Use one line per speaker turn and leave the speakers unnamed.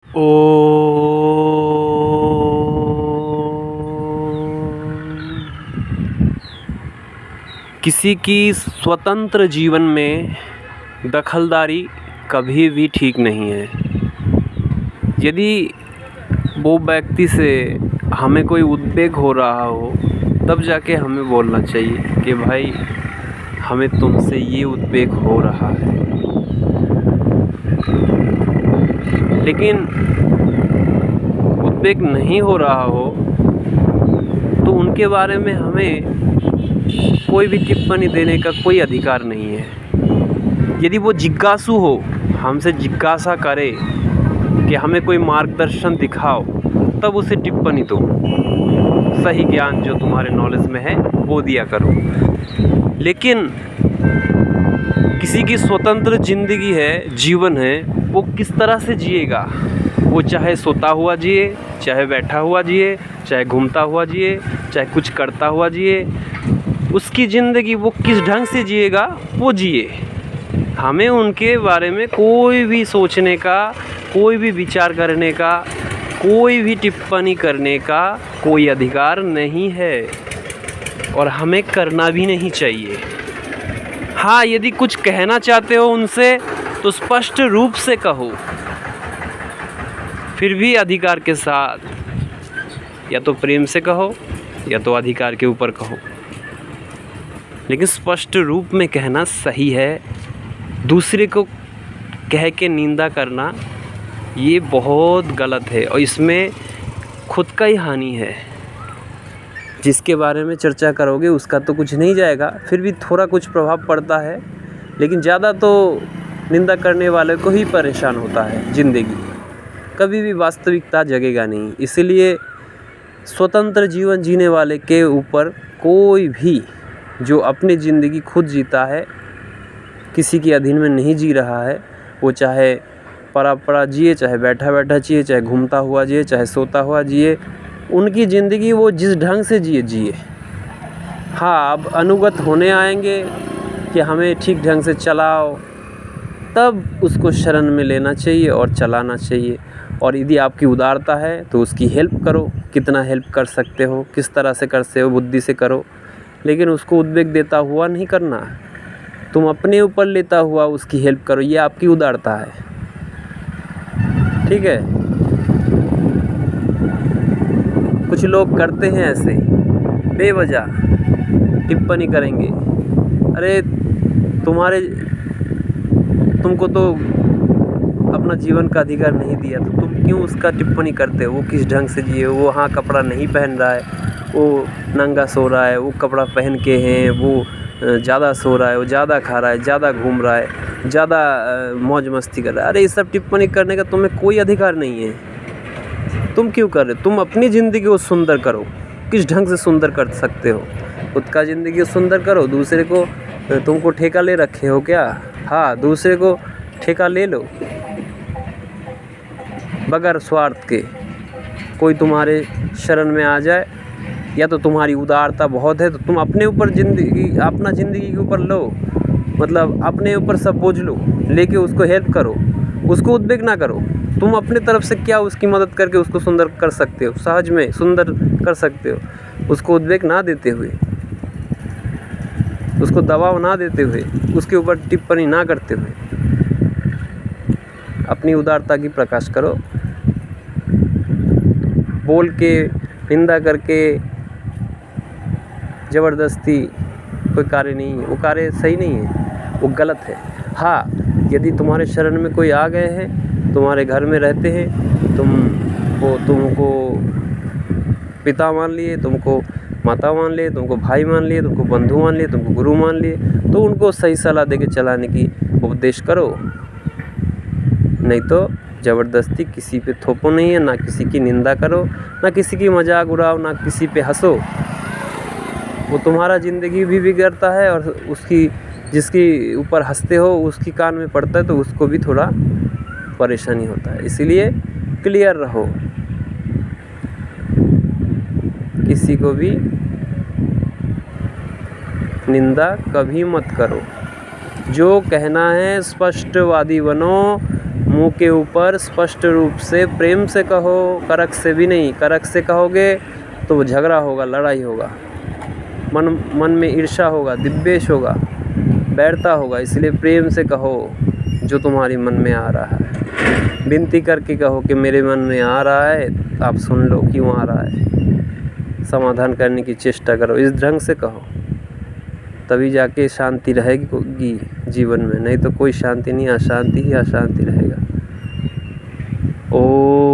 ओ किसी की स्वतंत्र जीवन में दखलदारी कभी भी ठीक नहीं है। यदि वो व्यक्ति से हमें कोई उद्वेग हो रहा हो तब जाके हमें बोलना चाहिए कि भाई हमें तुमसे ये उद्वेग हो रहा है। लेकिन उद्वेग नहीं हो रहा हो तो उनके बारे में हमें कोई भी टिप्पणी देने का कोई अधिकार नहीं है। यदि वो जिज्ञासु हो, हमसे जिज्ञासा करे कि हमें कोई मार्गदर्शन दिखाओ, तब उसे टिप्पणी दो। सही ज्ञान जो तुम्हारे नॉलेज में है वो दिया करो। लेकिन किसी की स्वतंत्र जिंदगी है, जीवन है, वो किस तरह से जिएगा, वो चाहे सोता हुआ जिए, चाहे बैठा हुआ जिए, चाहे घूमता हुआ जिए, चाहे कुछ करता हुआ जिए, उसकी ज़िंदगी वो किस ढंग से जिएगा वो जिए। हमें उनके बारे में कोई भी सोचने का, कोई भी विचार करने का, कोई भी टिप्पणी करने का कोई अधिकार नहीं है और हमें करना भी नहीं चाहिए। हाँ, यदि कुछ कहना चाहते हो उनसे तो स्पष्ट रूप से कहो, फिर भी अधिकार के साथ, या तो प्रेम से कहो या तो अधिकार के ऊपर कहो, लेकिन स्पष्ट रूप में कहना सही है। दूसरे को कह के निंदा करना ये बहुत गलत है और इसमें खुद का ही हानि है। जिसके बारे में चर्चा करोगे उसका तो कुछ नहीं जाएगा, फिर भी थोड़ा कुछ प्रभाव पड़ता है, लेकिन ज़्यादा तो निंदा करने वाले को ही परेशान होता है। ज़िंदगी कभी भी वास्तविकता जगेगा नहीं। इसीलिए स्वतंत्र जीवन जीने वाले के ऊपर कोई भी जो अपनी ज़िंदगी खुद जीता है, किसी के अधीन में नहीं जी रहा है, वो चाहे पड़ा पड़ा जिए, चाहे बैठा बैठा जिए, चाहे घूमता हुआ जिए, चाहे सोता हुआ जिए, उनकी ज़िंदगी वो जिस ढंग से जिए। हाँ, अब अनुगत होने आएंगे कि हमें ठीक ढंग से चलाओ, तब उसको शरण में लेना चाहिए और चलाना चाहिए। और यदि आपकी उदारता है तो उसकी हेल्प करो, कितना हेल्प कर सकते हो, किस तरह से कर सकते हो, बुद्धि से करो, लेकिन उसको उद्वेग देता हुआ नहीं करना। तुम अपने ऊपर लेता हुआ उसकी हेल्प करो, ये आपकी उदारता है। ठीक है। कुछ लोग करते हैं ऐसे, बेवजह टिप्पणी करेंगे, अरे तुमको तो अपना जीवन का अधिकार नहीं दिया, तो तुम क्यों उसका टिप्पणी करते हो? वो किस ढंग से जिए, वो हाँ कपड़ा नहीं पहन रहा है, वो नंगा सो रहा है, वो कपड़ा पहन के हैं, वो ज़्यादा सो रहा है, वो ज़्यादा खा रहा है, ज़्यादा घूम रहा है, ज़्यादा मौज मस्ती कर रहा है। अरे ये सब टिप्पणी करने का तुम्हें कोई अधिकार नहीं है। तुम क्यों कर रहे हो? तुम अपनी ज़िंदगी को सुंदर करो। किस ढंग से सुंदर कर सकते हो? खुद का ज़िंदगी को सुंदर करो। दूसरे को तुमको ठेका ले रखे हो क्या? हाँ, दूसरे को ठेका ले लो बगैर स्वार्थ के। कोई तुम्हारे शरण में आ जाए, या तो तुम्हारी उदारता बहुत है तो तुम अपने ऊपर अपना ज़िंदगी के ऊपर लो, मतलब अपने ऊपर सब बोझ लो, लेके उसको हेल्प करो, उसको उद्वेग ना करो। तुम अपने तरफ से क्या उसकी मदद करके उसको सुंदर कर सकते हो, सहज में सुंदर कर सकते हो, उसको उद्वेग ना देते हुए, उसको दबाव ना देते हुए, उसके ऊपर टिप्पणी ना करते हुए अपनी उदारता की प्रकाश करो। बोल के, निंदा करके, ज़बरदस्ती कोई कार्य नहीं है, वो कार्य सही नहीं है, वो गलत है। हाँ, यदि तुम्हारे शरण में कोई आ गए हैं, तुम्हारे घर में रहते हैं, तुमको पिता मान लिए, तुमको माता मान लिए, तुमको भाई मान लिए, तुमको बंधु मान लिए, तुमको गुरु मान लिए, तो उनको सही सलाह देके चलाने की उपदेश करो। नहीं तो ज़बरदस्ती किसी पे थोपो नहीं है, ना किसी की निंदा करो, ना किसी की मजाक उड़ाओ, ना किसी पे हंसो। वो तुम्हारा ज़िंदगी भी बिगड़ता है और जिसकी ऊपर हंसते हो उसकी कान में पड़ता है तो उसको भी थोड़ा परेशानी होता है। इसीलिए क्लियर रहो, किसी को भी निंदा कभी मत करो। जो कहना है स्पष्टवादी बनो, मुंह के ऊपर स्पष्ट रूप से प्रेम से कहो, करक से भी नहीं। करक से कहोगे तो वो झगड़ा होगा, लड़ाई होगा, मन में ईर्ष्या होगा, विद्वेष होगा, बैरता होगा। इसलिए प्रेम से कहो जो तुम्हारे मन में आ रहा है। विनती करके कहो कि मेरे मन में आ रहा है, आप सुन लो क्यों आ रहा है, समाधान करने की चेष्टा करो। इस ढंग से कहो, तभी जाके शांति रहेगी जीवन में, नहीं तो कोई शांति नहीं, अशांति ही अशांति रहेगा। ओम।